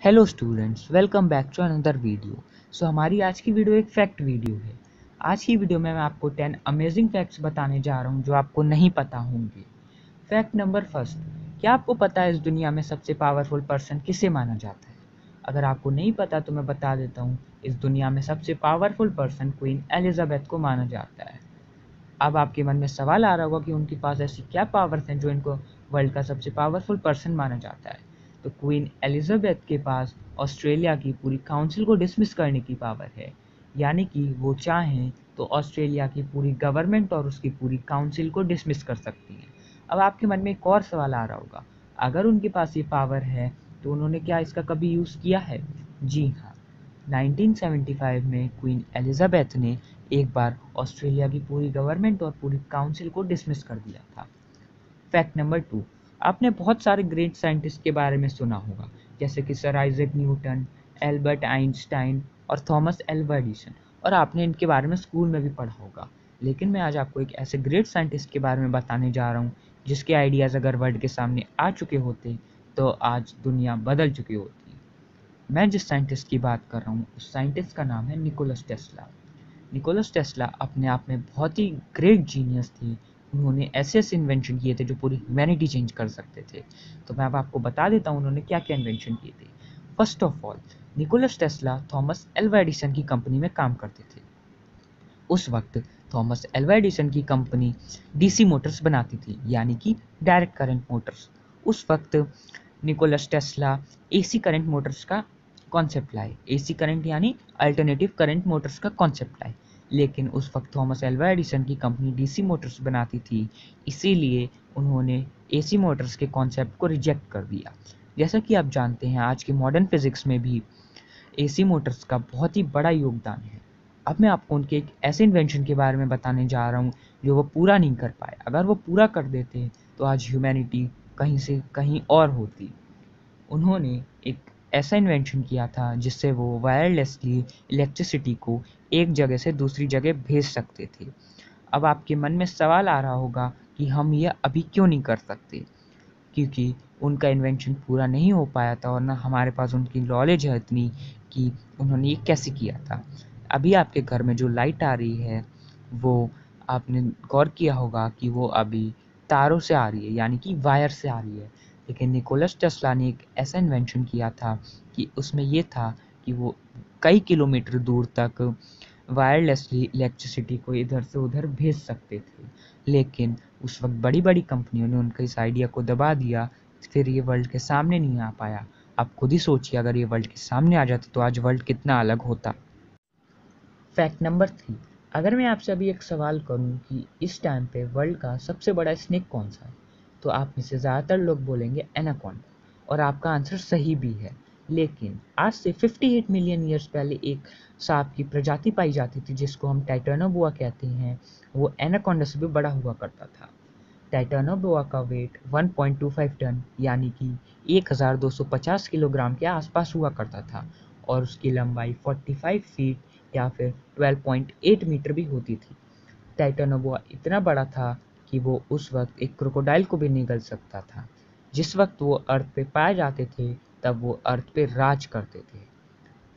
Hello students, welcome back to another video. हमारी आज की वीडियो एक फैक्ट वीडियो है। आज की वीडियो में मैं आपको 10 अमेजिंग फैक्ट्स बताने जा रहा हूँ जो आपको नहीं पता होंगे। फैक्ट नंबर फर्स्ट, क्या आपको पता है इस दुनिया में सबसे पावरफुल पर्सन किसे माना जाता है? अगर आपको नहीं पता तो मैं बता देता हूँ, इस दुनिया में सबसे पावरफुल पर्सन क्वीन एलिजाबेथ को माना जाता है। अब आपके मन में सवाल आ रहा होगा कि उनके पास ऐसी क्या पावर्स हैं जो इनको वर्ल्ड का सबसे पावरफुल पर्सन माना जाता है। तो क्वीन एलिजाबेथ के पास ऑस्ट्रेलिया की पूरी काउंसिल को डिसमिस करने की पावर है, यानी कि वो चाहें तो ऑस्ट्रेलिया की पूरी गवर्नमेंट और उसकी पूरी काउंसिल को डिसमिस कर सकती हैं। अब आपके मन में एक और सवाल आ रहा होगा, अगर उनके पास ये पावर है तो उन्होंने क्या इसका कभी यूज़ किया है? जी हाँ, 1975 में क्वीन एलिजाबेथ ने एक बार ऑस्ट्रेलिया की पूरी गवर्नमेंट और पूरी काउंसिल को डिसमिस कर दिया था। फैक्ट नंबर 2, आपने बहुत सारे ग्रेट साइंटिस्ट के बारे में सुना होगा, जैसे कि sir Isaac Newton, Albert Einstein और थॉमस एल्वा एडिसन, और आपने इनके बारे में स्कूल में भी पढ़ा होगा। लेकिन मैं आज आपको एक ऐसे ग्रेट साइंटिस्ट के बारे में बताने जा रहा हूँ जिसके आइडियाज़ अगर वर्ल्ड के सामने आ चुके होते तो आज दुनिया बदल चुकी होती। मैं जिस साइंटिस्ट की बात कर रहा हूँ उस साइंटिस्ट का नाम है निकोलस टेस्ला। निकोलस टेस्ला अपने आप में बहुत ही ग्रेट जीनियस थे। उन्होंने ऐसे ऐसे इन्वेंशन किए थे जो पूरी ह्यूमैनिटी चेंज कर सकते थे। तो मैं अब आपको बता देता हूँ उन्होंने क्या क्या इन्वेंशन किए थे। First of all, Nicholas Tesla Thomas Alva Edison की कंपनी में काम करते थे। उस वक्त थॉमस एल्वा एडिसन की कंपनी डीसी मोटर्स बनाती थी, यानी कि डायरेक्ट करंट मोटर्स। उस वक्त Nicholas Tesla AC current motors का कॉन्सेप्ट लाए। एसी करंट यानी अल्टरनेटिव करंट मोटर्स का कॉन्सेप्ट लाए। लेकिन उस वक्त थॉमस एल्वा एडिसन की कंपनी डीसी मोटर्स बनाती थी, इसीलिए उन्होंने एसी मोटर्स के कॉन्सेप्ट को रिजेक्ट कर दिया। जैसा कि आप जानते हैं, आज के मॉडर्न फिजिक्स में भी एसी मोटर्स का बहुत ही बड़ा योगदान है। अब मैं आपको उनके एक ऐसे इन्वेंशन के बारे में बताने जा रहा हूँ जो वो पूरा नहीं कर पाए। अगर वो पूरा कर देते तो आज ह्यूमैनिटी कहीं से कहीं और होती। उन्होंने एक ऐसा इन्वेंशन किया था जिससे वो वायरलेसली इलेक्ट्रिसिटी को एक जगह से दूसरी जगह भेज सकते थे। अब आपके मन में सवाल आ रहा होगा कि हम यह अभी क्यों नहीं कर सकते? क्योंकि उनका इन्वेंशन पूरा नहीं हो पाया था और ना हमारे पास उनकी नॉलेज है इतनी कि उन्होंने ये कैसे किया था। अभी आपके घर में जो लाइट आ रही है वो आपने गौर किया होगा कि वो अभी तारों से आ रही है, यानी कि वायर से आ रही है। लेकिन निकोलस टेस्ला ने एक ऐसा इन्वेंशन किया था कि उसमें ये था कि वो कई किलोमीटर दूर तक वायरलेसली इलेक्ट्रिसिटी को इधर से उधर भेज सकते थे। लेकिन उस वक्त बड़ी बड़ी कंपनियों ने उनके इस आइडिया को दबा दिया, फिर ये वर्ल्ड के सामने नहीं आ पाया। आप खुद ही सोचिए, अगर ये वर्ल्ड के सामने आ जाता तो आज वर्ल्ड कितना अलग होता। फैक्ट नंबर 3, अगर मैं आपसे अभी एक सवाल करूं कि इस टाइम पे वर्ल्ड का सबसे बड़ा स्नेक कौन सा है, तो आप में से ज़्यादातर लोग बोलेंगे एनाकोंडा, और आपका आंसर सही भी है। लेकिन आज से 58 मिलियन ईयर्स पहले एक सांप की प्रजाति पाई जाती थी जिसको हम टाइटेनोबोआ कहते हैं। वो एनाकोंडा से भी बड़ा हुआ करता था। टाइटेनोबोआ का वेट 1.25 टन यानी कि 1250 किलोग्राम के आसपास हुआ करता था, और उसकी लंबाई 45 फीट या फिर 12.8 मीटर भी होती थी। टाइटेनोबोआ इतना बड़ा था कि वो उस वक्त एक क्रोकोडाइल को भी निगल सकता था। जिस वक्त वो अर्थ पे पाए जाते थे तब वो अर्थ पे राज करते थे।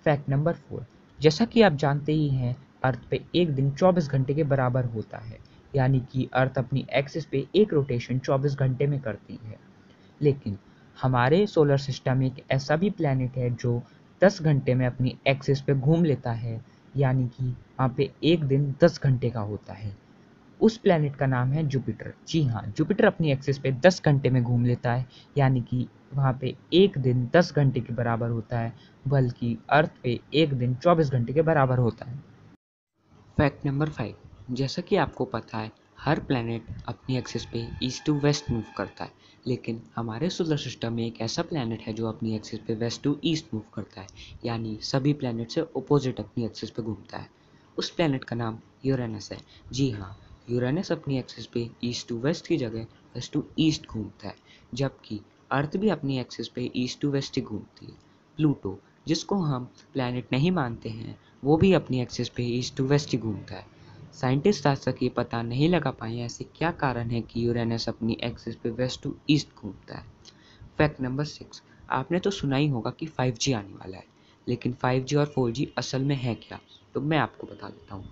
फैक्ट नंबर 4, जैसा कि आप जानते ही हैं, अर्थ पे एक दिन 24 घंटे के बराबर होता है, यानी कि अर्थ अपनी एक्सिस पे एक रोटेशन 24 घंटे में करती है। लेकिन हमारे सोलर सिस्टम में एक ऐसा भी प्लैनेट है जो 10 घंटे में अपनी एक्सिस पे घूम लेता है, यानी कि वहाँ पे एक दिन 10 घंटे का होता है। उस प्लैनेट का नाम है जुपिटर। जी हाँ, जुपिटर अपनी एक्सिस पे 10 घंटे में घूम लेता है, यानी कि वहाँ पे एक दिन 10 घंटे के बराबर होता है, बल्कि अर्थ पे एक दिन 24 घंटे के बराबर होता है। फैक्ट नंबर 5, जैसा कि आपको पता है, हर प्लैनेट अपनी एक्सिस पे ईस्ट टू वेस्ट मूव करता है। लेकिन हमारे सोलर सिस्टम में एक ऐसा प्लैनेट है जो अपनी एक्सिस पे वेस्ट टू ईस्ट मूव करता है, यानी सभी प्लैनेट से अपोजिट अपनी एक्सिस पे घूमता है। उस प्लैनेट का नाम यूरेनस है। जी हाँ, यूरेनस अपनी एक्सिस पे ईस्ट टू वेस्ट की जगह वेस्ट टू ईस्ट घूमता है, जबकि अर्थ भी अपनी एक्सिस पे ईस्ट टू वेस्ट ही घूमती है। प्लूटो, जिसको हम प्लैनेट नहीं मानते हैं, वो भी अपनी एक्सिस पे ईस्ट टू वेस्ट ही घूमता है। साइंटिस्ट आज तक ये पता नहीं लगा पाए ऐसे क्या कारण है कि यूरेनस अपनी एक्सिस पे वेस्ट टू ईस्ट घूमता है। फैक्ट नंबर 6, आपने तो सुना ही होगा कि 5G आने वाला है, लेकिन 5G और 4G असल में है क्या? तो मैं आपको बता देता हूँ।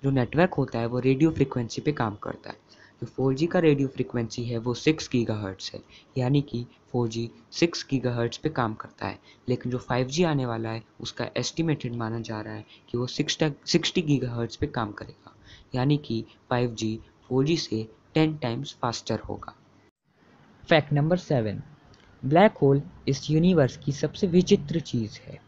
जो नेटवर्क होता है वो रेडियो फ्रिक्वेंसी पे काम करता है। जो 4G का रेडियो फ्रिक्वेंसी है वो 6 गीगाहर्ट्ज़ है, यानी कि 4G 6 गीगाहर्ट्ज़ पे काम करता है। लेकिन जो 5G आने वाला है उसका एस्टिमेटेड माना जा रहा है कि वो 60 गीगाहर्ट्ज़ पे काम करेगा, यानी कि 5G 4G से 10 टाइम्स फास्टर होगा। फैक्ट नंबर 7, ब्लैक होल इस यूनिवर्स की सबसे विचित्र चीज़ है।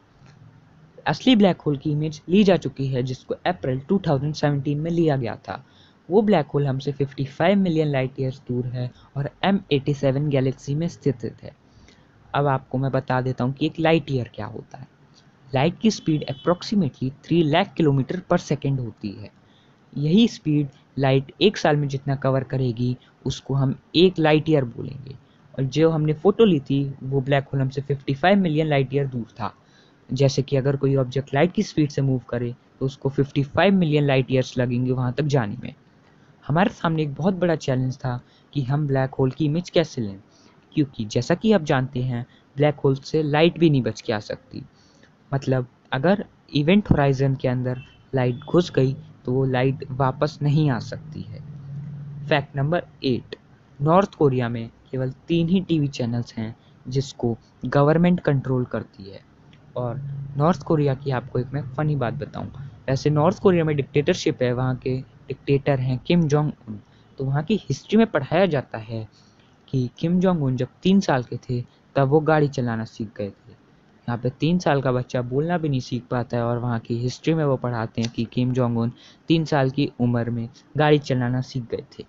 असली ब्लैक होल की इमेज ली जा चुकी है, जिसको अप्रैल 2017 में लिया गया था। वो ब्लैक होल हमसे 55 मिलियन लाइट ईयर्स दूर है और M87 गैलेक्सी में स्थित है। अब आपको मैं बता देता हूँ कि एक लाइट ईयर क्या होता है। लाइट की स्पीड अप्रॉक्सीमेटली 3 लाख किलोमीटर पर सेकेंड होती है। यही स्पीड लाइट एक साल में जितना कवर करेगी उसको हम एक लाइट ईयर बोलेंगे। और जो हमने फ़ोटो ली थी वो ब्लैक होल हमसे 55 मिलियन लाइट ईयर दूर था। जैसे कि अगर कोई ऑब्जेक्ट लाइट की स्पीड से मूव करे तो उसको 55 मिलियन लाइट ईयर्स लगेंगे वहाँ तक जाने में। हमारे सामने एक बहुत बड़ा चैलेंज था कि हम ब्लैक होल की इमेज कैसे लें, क्योंकि जैसा कि आप जानते हैं ब्लैक होल से लाइट भी नहीं बच के आ सकती। मतलब अगर इवेंट होराइजन के अंदर लाइट घुस गई तो वो लाइट वापस नहीं आ सकती है। फैक्ट नंबर 8, नॉर्थ कोरिया में केवल 3 ही टीवी चैनल्स हैं जिसको गवर्नमेंट कंट्रोल करती है। और नॉर्थ कोरिया की आपको एक मैं फ़नी बात बताऊं। वैसे नॉर्थ कोरिया में डिक्टेटरशिप है, वहाँ के डिक्टेटर हैं किम जोंग उन। तो वहाँ की हिस्ट्री में पढ़ाया जाता है कि किम जोंग उन जब 3 साल के थे तब वो गाड़ी चलाना सीख गए थे। यहाँ पे 3 साल का बच्चा बोलना भी नहीं सीख पाता है और वहाँ की हिस्ट्री में वो पढ़ाते हैं कि किम जोंग उन 3 साल की उम्र में गाड़ी चलाना सीख गए थे।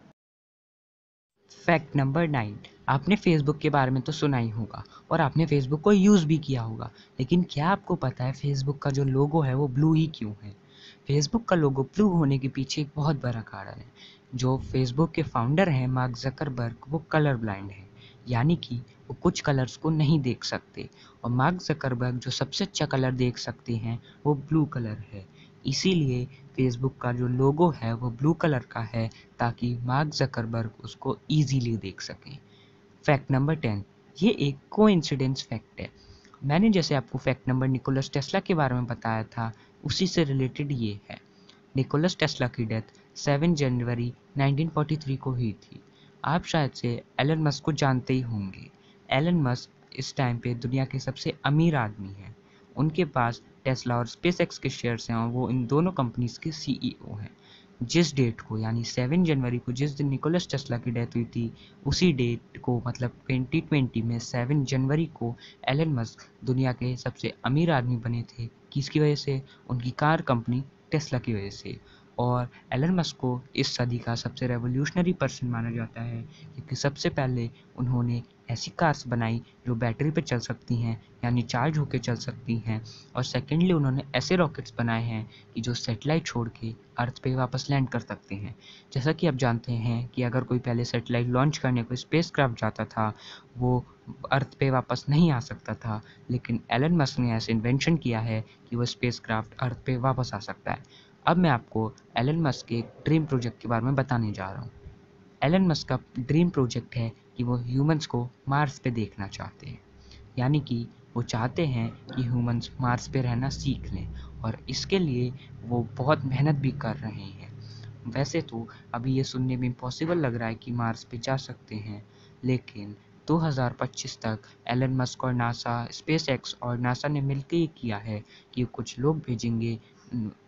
फैक्ट नंबर 9, आपने फेसबुक के बारे में तो सुना ही होगा और आपने फेसबुक को यूज़ भी किया होगा, लेकिन क्या आपको पता है फेसबुक का जो लोगो है वो ब्लू ही क्यों है? फेसबुक का लोगो ब्लू होने के पीछे एक बहुत बड़ा कारण है। जो फेसबुक के फाउंडर हैं मार्क ज़करबर्ग, वो कलर ब्लाइंड हैं, यानी कि वो कुछ कलर्स को नहीं देख सकते। और मार्क ज़करबर्ग जो सबसे अच्छा कलर देख सकते हैं वो ब्लू कलर है। इसीलिए फेसबुक का जो लोगो है वो ब्लू कलर का है, ताकि मार्क ज़करबर्ग उसको ईज़िली देख सकें। फैक्ट नंबर 10, ये एक कोइंसिडेंस फैक्ट है। मैंने जैसे आपको फैक्ट नंबर निकोलस टेस्ला के बारे में बताया था, उसी से रिलेटेड ये है। निकोलस टेस्ला की डेथ 7 जनवरी 1943 को हुई थी। आप शायद से एलन मस्क को जानते ही होंगे। एलन मस्क इस टाइम पे दुनिया के सबसे अमीर आदमी हैं। उनके पास टेस्ला और स्पेसएक्स के शेयर्स हैं और वो इन दोनों कंपनीज के सीईओ हैं। जिस डेट को यानी 7 जनवरी को जिस दिन निकोलस टेस्ला की डेथ हुई थी, उसी डेट को मतलब 2020 में 7 जनवरी को एलन मस्क दुनिया के सबसे अमीर आदमी बने थे। किसकी वजह से? उनकी कार कंपनी टेस्ला की वजह से। और एलन मस्क को इस सदी का सबसे रेवोल्यूशनरी पर्सन माना जाता है, क्योंकि सबसे पहले उन्होंने ऐसी कार्स बनाई जो बैटरी पे चल सकती हैं, यानी चार्ज होकर चल सकती हैं। और सेकेंडली उन्होंने ऐसे रॉकेट्स बनाए हैं कि जो सेटेलाइट छोड़ के अर्थ पे वापस लैंड कर सकते हैं। जैसा कि आप जानते हैं कि अगर कोई पहले सेटेलाइट लॉन्च करने को स्पेसक्राफ्ट जाता था, वो अर्थ पे वापस नहीं आ सकता था, लेकिन एलन मस्क ने ऐसे इन्वेंशन किया है कि वो स्पेसक्राफ्ट अर्थ पे वापस आ सकता है। अब मैं आपको एलन मस्क के ड्रीम प्रोजेक्ट के बारे में बताने जा रहा हूँ। एलन मस्क का ड्रीम प्रोजेक्ट है कि वो ह्यूमंस को मार्स पे देखना चाहते हैं, यानी कि वो चाहते हैं कि ह्यूमंस मार्स पे रहना सीख लें, और इसके लिए वो बहुत मेहनत भी कर रहे हैं। वैसे तो अभी ये सुनने में इम्पॉसिबल लग रहा है कि मार्स पे जा सकते हैं, लेकिन 2025 तक एलन मस्क और नासा, स्पेसएक्स और नासा ने मिलकर ये किया है कि कुछ लोग भेजेंगे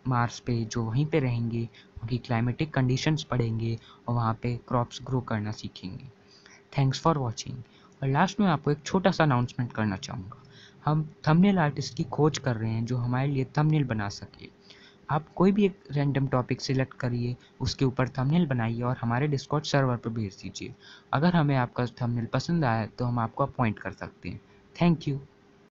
मार्स पे, जो वहीं पे रहेंगे, उनकी क्लाइमेटिक कंडीशंस पढ़ेंगे और वहाँ पे क्रॉप्स ग्रो करना सीखेंगे। Thanks for watching. और लास्ट में आपको एक छोटा सा अनाउंसमेंट करना चाहूँगा। हम थंबनेल आर्टिस्ट की खोज कर रहे हैं जो हमारे लिए थंबनेल बना सके। आप कोई भी एक रैंडम टॉपिक सिलेक्ट करिए, उसके ऊपर थंबनेल बनाइए और हमारे डिस्कॉर्ड सर्वर पर भेज दीजिए। अगर हमें आपका थंबनेल पसंद आया तो हम आपको अपॉइंट कर सकते हैं। Thank you.